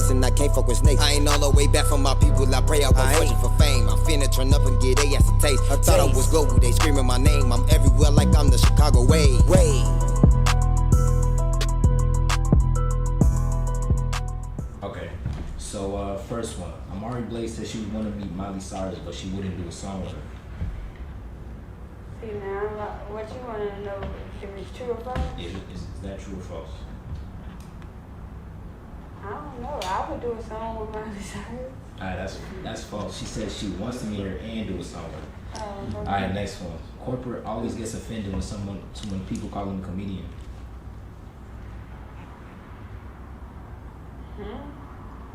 face and I can't fuck with snakes. I ain't all the way back from my people, I pray I won't fortune for fame. I'm finna turn up and get they ass a taste. I thought I was global, they screaming my name. I'm everywhere like I'm the Chicago way. Okay, so first one. Amari Blake said she would want to meet Miley Cyrus, but she wouldn't do a song with her. See now, what you want to know if it's true or false? Yeah, is that true or false? I don't know. I would do a song with Miley Cyrus. Alright, that's false. She said she wants to meet her and do a song with her. Oh, okay. Alright, next one. Corporate always gets offended when people call him a comedian.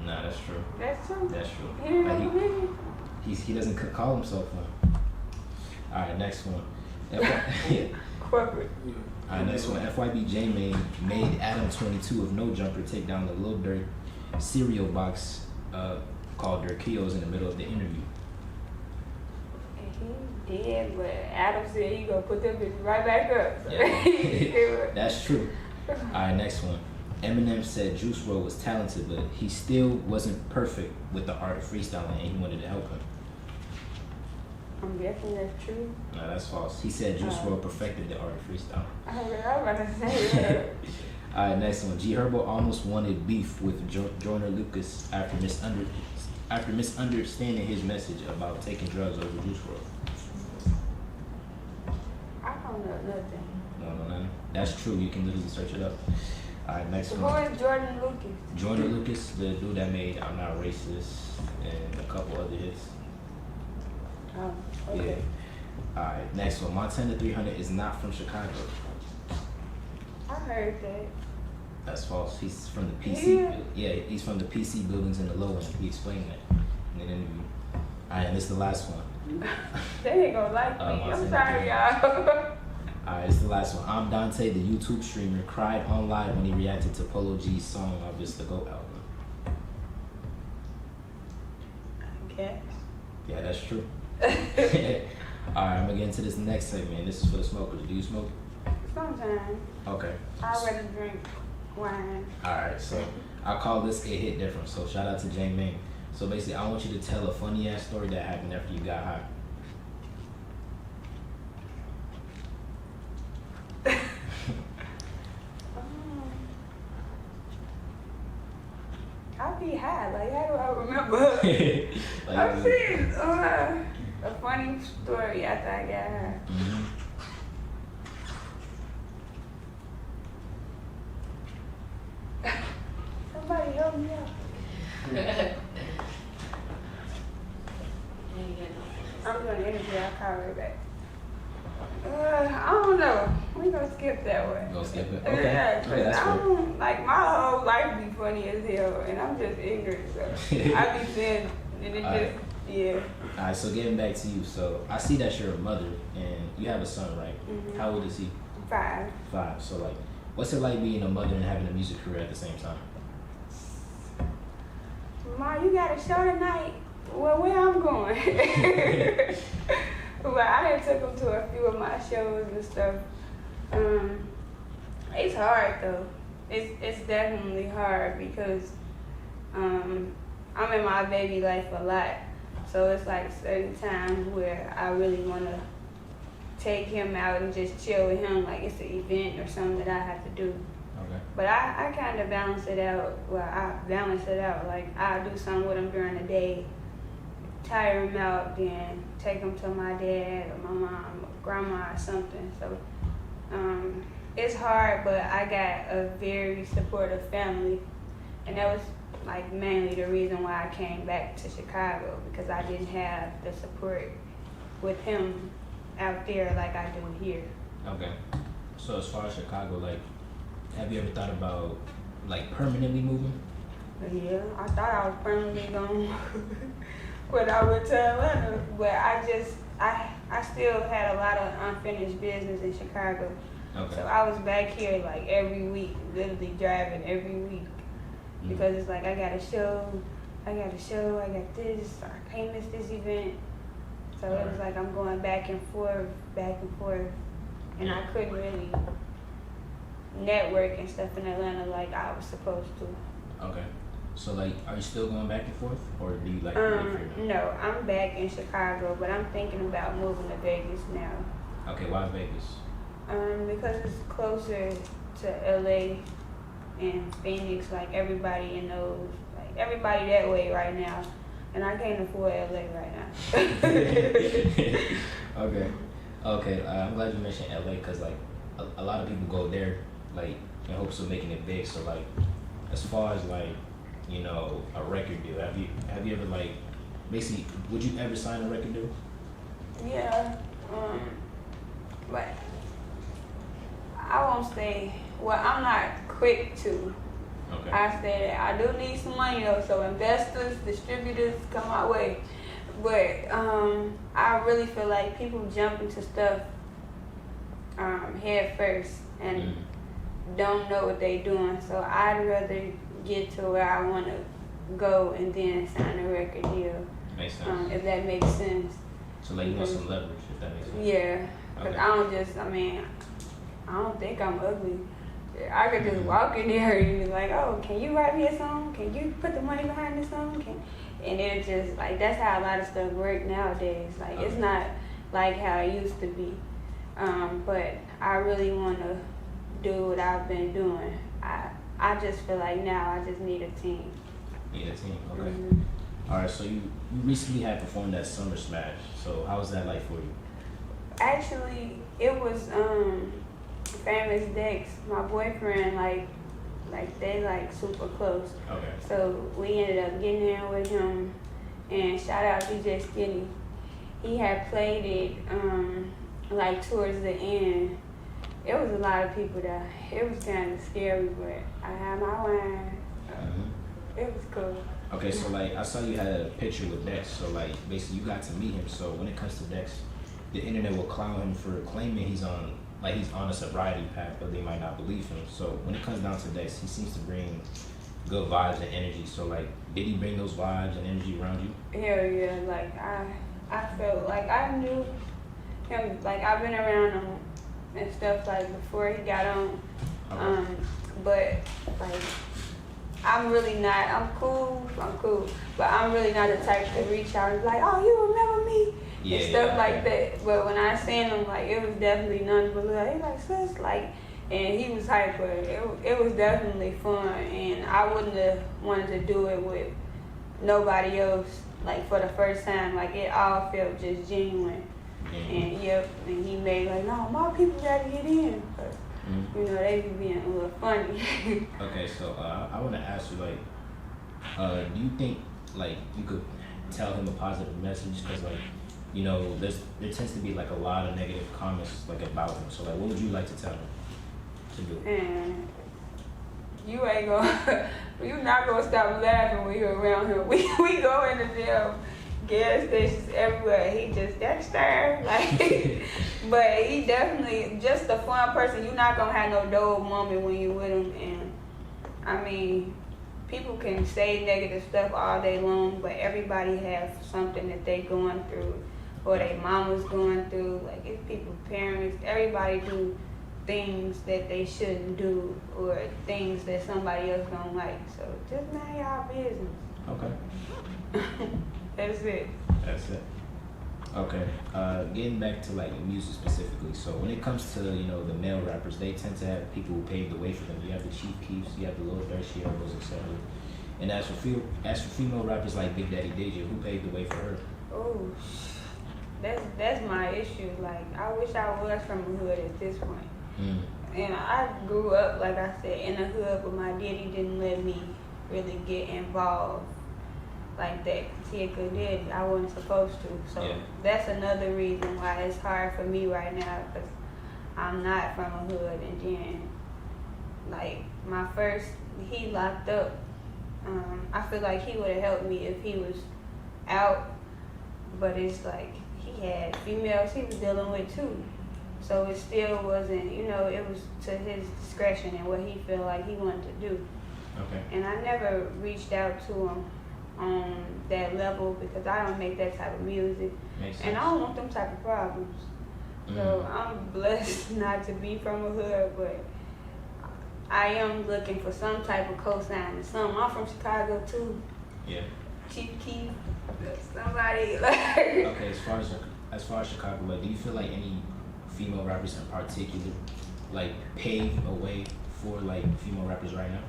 Nah, that's true. That's true. That's true. He didn't know comedian. He doesn't call himself one. Alright, next one. Corporate. Alright, next one. FYB J made Adam 22 of No Jumper take down the Lil Durk cereal box called Durkios in the middle of the interview. He did, but Adam said he gonna put them bitches right back up. So. Yeah. That's true. Alright, next one. Eminem said Juice WRLD was talented, but he still wasn't perfect with the art of freestyling, and he wanted to help him. I'm guessing that's true. No, that's false. He said Juice WRLD perfected the art of freestyling. I was about to say that. Alright, next one. G Herbo almost wanted beef with Joyner Lucas after misunderstanding his message about taking drugs over Juice WRLD. I don't know nothing. No, nothing. That's true. You can literally search it up. Alright, next one. Who is Jordan Lucas? Joyner Lucas, the dude that made I'm Not Racist and a couple other hits. Oh, okay. Yeah. Alright, next one. Montana 300 is not from Chicago. I heard that. That's false. He's from the PC. Yeah, he's from the PC buildings in the low end. He explained that in an interview. Alright, and this is the last one. They ain't gonna like me. I'm sorry, y'all. Alright, it's the last one. I'm Dante, the YouTube streamer, cried on live when he reacted to Polo G's song of his The Goat album. I guess. Yeah, that's true. Alright, I'm gonna get into this next segment. This is for the smokers. Do you smoke? Sometimes. Okay. I'd rather drink wine. Alright, so I call this It Hit Different. So shout out to Jane Ming. So basically, I want you to tell a funny ass story that happened after you got high. I'll be high. Like, how do I remember? I'm serious. A funny story after I got high. Mm-hmm. Somebody help me out. I'm doing an interview. I'll call right back. I don't know. We gonna skip that one. Go skip it? Okay. Yeah, that's I fair. don't, like, my whole life be funny as hell, and I'm just ignorant, so I be saying, and it just, yeah. Alright, so getting back to you. So I see that you're a mother, and you have a son, right? Mm-hmm. How old is he? 5. 5. So like, what's it like being a mother and having a music career at the same time? Ma, you got a show tonight? Well, where I'm going? But I done took him to a few of my shows and stuff. It's hard though. It's definitely hard because I'm in my baby life a lot. So it's like certain times where I really want to take him out and just chill with him, like it's an event or something that I have to do. Okay. But I kind of balance it out. Well, I balance it out. Like I do something with him during the day, tire him out, then take him to my dad or my mom or grandma or something. So it's hard, but I got a very supportive family, and that was like mainly the reason why I came back to Chicago, because I didn't have the support with him out there like I do here. Okay. So as far as Chicago, like, have you ever thought about like permanently moving? But yeah, I thought I was permanently going when I went to Atlanta, but I still had a lot of unfinished business in Chicago. Okay. So I was back here like every week, literally driving every week, because it's like I got a show, I got this, I can't miss this event. So it was like I'm going back and forth, and I couldn't really network and stuff in Atlanta like I was supposed to. Okay. So like, are you still going back and forth, or do you like live here now? No, I'm back in Chicago, but I'm thinking about moving to Vegas now. Okay, why Vegas? Because it's closer to LA and Phoenix, like everybody in those, like everybody that way right now, and I can't afford LA right now. Okay, okay. I'm glad you mentioned LA because like a lot of people go there like in hopes of making it big. So like, as far as like, you know, a record deal, have you ever like basically would you ever sign a record deal? Yeah, but I won't say. Well, I'm not quick to. Okay. I say that I do need some money though, so investors, distributors come my way. But I really feel like people jump into stuff head first and don't know what they doing. So I'd rather get to where I want to go and then sign a record deal. Makes sense. If that makes sense. So like you want some leverage, if that makes sense. Yeah, because Okay. I don't think I'm ugly. I could just walk in there and be like, oh, can you write me a song? Can you put the money behind this song? And it's just like, that's how a lot of stuff work nowadays. Like, it's not like how it used to be. But I really want to do what I've been doing. I just feel like now I just need a team. Need a team, okay. Mm-hmm. All right, so you recently had performed at Summer Smash. So how was that like for you? Actually, it was Famous Dex, my boyfriend, like they like super close. Okay. So we ended up getting in with him, and shout out DJ Skinny. He had played it like towards the end. It was a lot of people there. It was kind of scary, but I had my wine. It was cool. Okay, so like I saw you had a picture with Dex. So like basically you got to meet him. So when it comes to Dex, the internet will clown him for claiming he's on a sobriety path, but they might not believe him. So when it comes down to Dex, he seems to bring good vibes and energy. So like, did he bring those vibes and energy around you? Hell yeah, like I felt like I knew him, like I've been around him and stuff like before he got on. But like I'm cool, but I'm really not the type to reach out and be like, oh, you remember me? And stuff like that. But when I seen him, like, it was definitely nothing but love. He like, sis, like, and he was hyper. It was definitely fun, and I wouldn't have wanted to do it with nobody else, like, for the first time. Like, it all felt just genuine. And and he made like, no, my people gotta get in. But, you know, they be being a little funny. Okay, so I want to ask you, like, do you think, like, you could tell him a positive message? Because, like, you know, there tends to be like a lot of negative comments like about him. So like, what would you like to tell him to do? And you're not gonna stop laughing when you're around him. We go in the damn gas stations everywhere. He just Dexter, like, but he definitely just a fun person. You're not gonna have no dull moment when you're with him. And I mean, people can say negative stuff all day long, but everybody has something that they going through. Or their mama's going through, like it's people's parents, everybody do things that they shouldn't do or things that somebody else don't like. So just mind y'all business. Okay. That's it. That's it. Okay. Getting back to like music specifically. So when it comes to, you know, the male rappers, they tend to have people who pave the way for them. You have the Chief Keefs, you have the Lil Durst, etc. And as for female rappers like Big Daddy Deja, who paved the way for her? Oh, that's my issue. Like, I wish I was from the hood at this point. And I grew up, like I said, in the hood, but my daddy didn't let me really get involved like that. Cause he a good daddy. I wasn't supposed to. So that's another reason why it's hard for me right now, because I'm not from a hood. And then, like, he locked up. I feel like he would have helped me if he was out, but it's like he had females he was dealing with too. So it still wasn't, you know, it was to his discretion and what he felt like he wanted to do. Okay. And I never reached out to him on that level because I don't make that type of music. Makes sense. And I don't want them type of problems. So I'm blessed not to be from a hood, but I am looking for some type of cosign or something. I'm from Chicago too. Yeah. Chief Keef, somebody like. Okay, as far as Chicago, like, do you feel like any female rappers in particular, like, pave a way for like female rappers right now?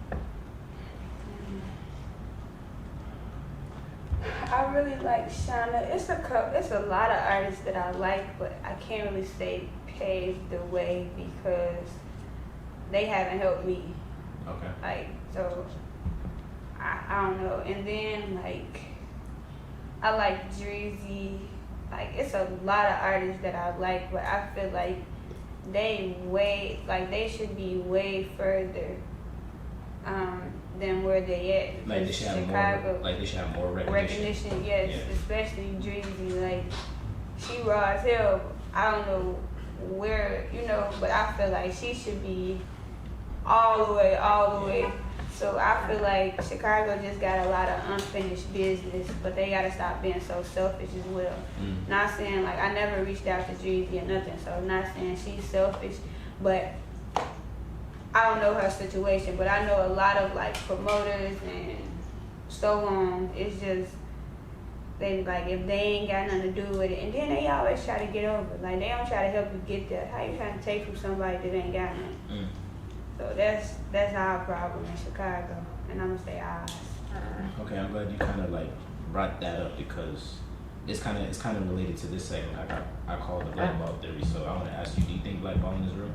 I really like Shauna. It's a lot of artists that I like, but I can't really say paved the way because they haven't helped me. Okay. Like, so I don't know. And then like I like Drizzy. Like, it's a lot of artists that I like, but I feel like they should be way further than where they at. Like they should have Chicago, more. Like they should have more recognition. Yes, Yeah. especially Drizzy. Like, she raw as hell. I don't know where, but I feel like she should be all the way. So I feel like Chicago just got a lot of unfinished business, but they gotta stop being so selfish as well. Not saying, like, I never reached out to Drizzy or nothing, so I'm not saying she's selfish, but I don't know her situation, but I know a lot of like promoters and so on. It's just they like, if they ain't got nothing to do with it, and then they always try to get over. Like, they don't try to help you get there. How you trying to take from somebody that ain't got nothing? So that's our problem in Chicago, and I'm gonna say ours. Okay, I'm glad you kind of like brought that up because it's kind of related to this segment. I call it the blackball theory. So I want to ask you, do you think blackballing is real?